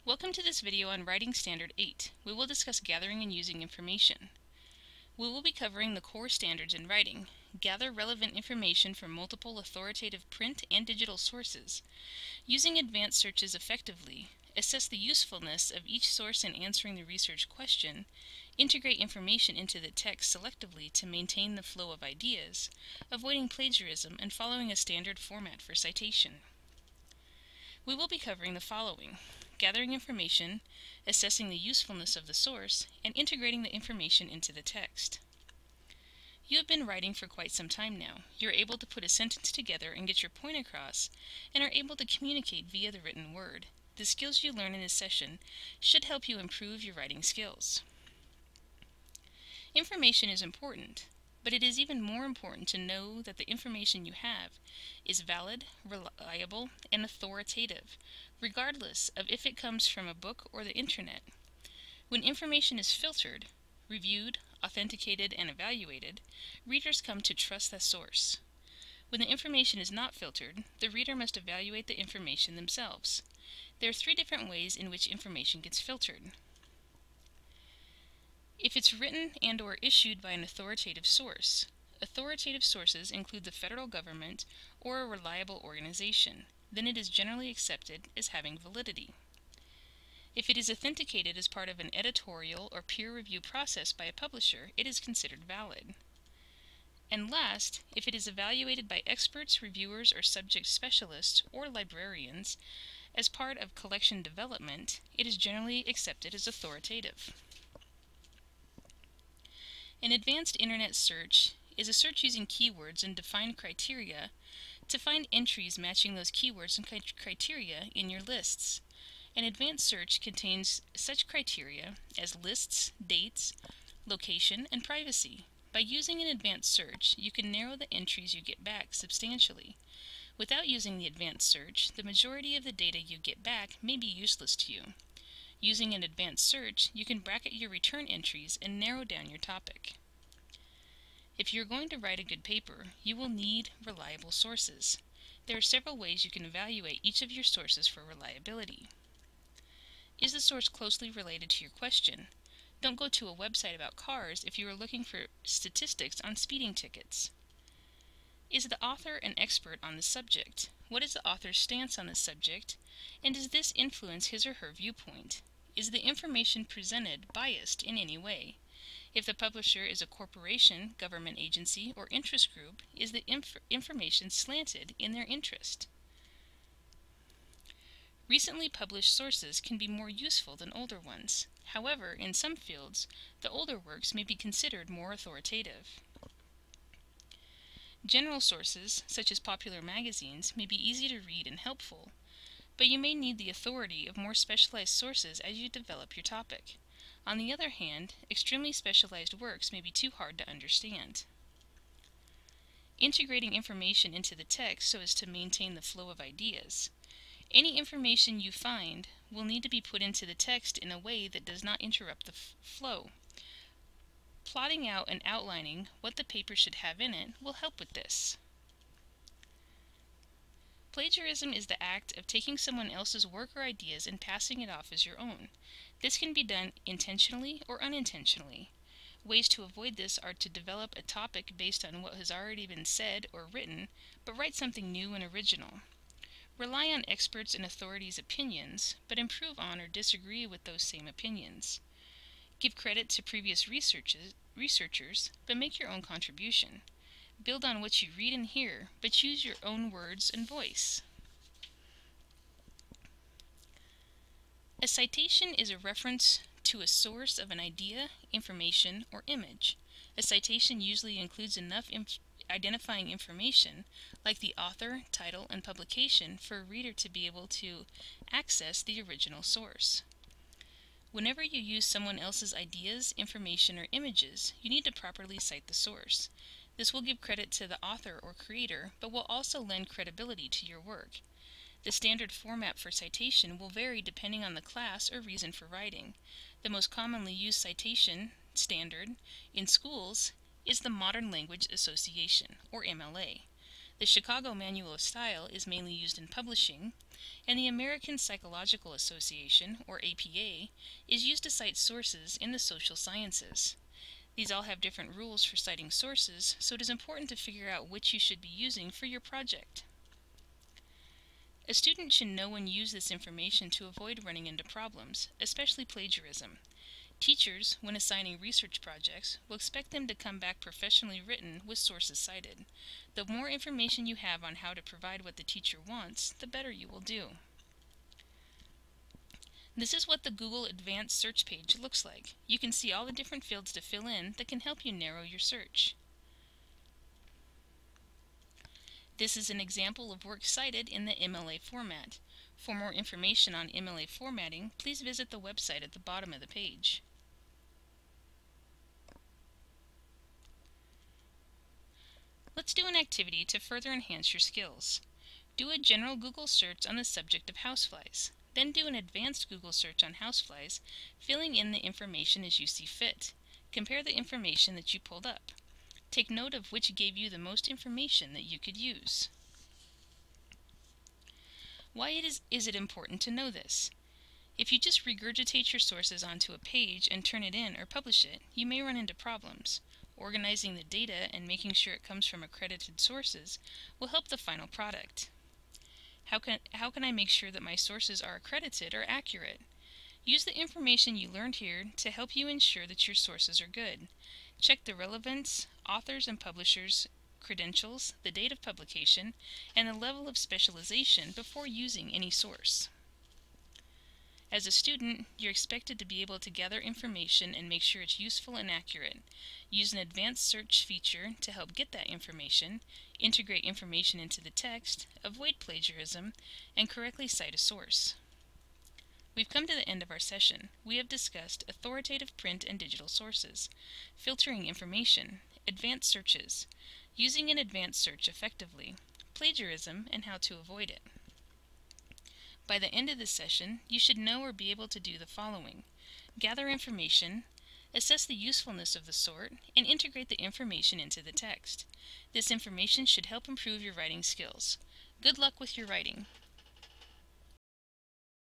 Welcome to this video on Writing Standard 8. We will discuss gathering and using information. We will be covering the core standards in writing: gather relevant information from multiple authoritative print and digital sources, using advanced searches effectively, assess the usefulness of each source in answering the research question, integrate information into the text selectively to maintain the flow of ideas, avoiding plagiarism, and following a standard format for citation. We will be covering the following: gathering information, assessing the usefulness of the source, and integrating the information into the text. You have been writing for quite some time now. You're able to put a sentence together and get your point across, and are able to communicate via the written word. The skills you learn in this session should help you improve your writing skills. Information is important, but it is even more important to know that the information you have is valid, reliable, and authoritative, regardless of if it comes from a book or the internet. When information is filtered, reviewed, authenticated, and evaluated, readers come to trust the source. When the information is not filtered, the reader must evaluate the information themselves. There are 3 different ways in which information gets filtered. If it's written and/or issued by an authoritative source. Authoritative sources include the federal government or a reliable organization. Then it is generally accepted as having validity. If it is authenticated as part of an editorial or peer review process by a publisher, it is considered valid. And last, if it is evaluated by experts, reviewers, or subject specialists or librarians as part of collection development, it is generally accepted as authoritative. An advanced internet search is a search using keywords and defined criteria to find entries matching those keywords and criteria in your lists. An advanced search contains such criteria as lists, dates, location, and privacy. By using an advanced search, you can narrow the entries you get back substantially. Without using the advanced search, the majority of the data you get back may be useless to you. Using an advanced search, you can bracket your return entries and narrow down your topic. If you're going to write a good paper, you will need reliable sources. There are several ways you can evaluate each of your sources for reliability. Is the source closely related to your question? Don't go to a website about cars if you are looking for statistics on speeding tickets. Is the author an expert on the subject? What is the author's stance on the subject? And does this influence his or her viewpoint? Is the information presented biased in any way? If the publisher is a corporation, government agency, or interest group, is the information slanted in their interest? Recently published sources can be more useful than older ones. However, in some fields, the older works may be considered more authoritative. General sources, such as popular magazines, may be easy to read and helpful, but you may need the authority of more specialized sources as you develop your topic. On the other hand, extremely specialized works may be too hard to understand. Integrating information into the text so as to maintain the flow of ideas. Any information you find will need to be put into the text in a way that does not interrupt the flow. Plotting out and outlining what the paper should have in it will help with this. Plagiarism is the act of taking someone else's work or ideas and passing it off as your own. This can be done intentionally or unintentionally. Ways to avoid this are to develop a topic based on what has already been said or written, but write something new and original. Rely on experts and authorities' opinions, but improve on or disagree with those same opinions. Give credit to previous researchers, but make your own contribution. Build on what you read and hear, but use your own words and voice. A citation is a reference to a source of an idea, information, or image. A citation usually includes enough identifying information, like the author, title, and publication, for a reader to be able to access the original source. Whenever you use someone else's ideas, information, or images, you need to properly cite the source. This will give credit to the author or creator, but will also lend credibility to your work. The standard format for citation will vary depending on the class or reason for writing. The most commonly used citation standard in schools is the Modern Language Association, or MLA. The Chicago Manual of Style is mainly used in publishing. and the American Psychological Association, or APA, is used to cite sources in the social sciences. These all have different rules for citing sources, so it is important to figure out which you should be using for your project. A student should know and use this information to avoid running into problems, especially plagiarism. Teachers, when assigning research projects, will expect them to come back professionally written with sources cited. The more information you have on how to provide what the teacher wants, the better you will do. This is what the Google Advanced Search page looks like. You can see all the different fields to fill in that can help you narrow your search. This is an example of work cited in the MLA format. For more information on MLA formatting, please visit the website at the bottom of the page. Let's do an activity to further enhance your skills. Do a general Google search on the subject of houseflies. Then do an advanced Google search on houseflies, filling in the information as you see fit. Compare the information that you pulled up. Take note of which gave you the most information that you could use. Why is it important to know this? If you just regurgitate your sources onto a page and turn it in or publish it, you may run into problems. Organizing the data and making sure it comes from accredited sources will help the final product. How can I make sure that my sources are accredited or accurate? Use the information you learned here to help you ensure that your sources are good. Check the relevance, authors and publishers, credentials, the date of publication, and the level of specialization before using any source. As a student, you're expected to be able to gather information and make sure it's useful and accurate. Use an advanced search feature to help get that information, integrate information into the text, avoid plagiarism, and correctly cite a source. We've come to the end of our session. We have discussed authoritative print and digital sources, filtering information, advanced searches, using an advanced search effectively, plagiarism, and how to avoid it. By the end of this session, you should know or be able to do the following: gather information, assess the usefulness of the sort, and integrate the information into the text. This information should help improve your writing skills. Good luck with your writing.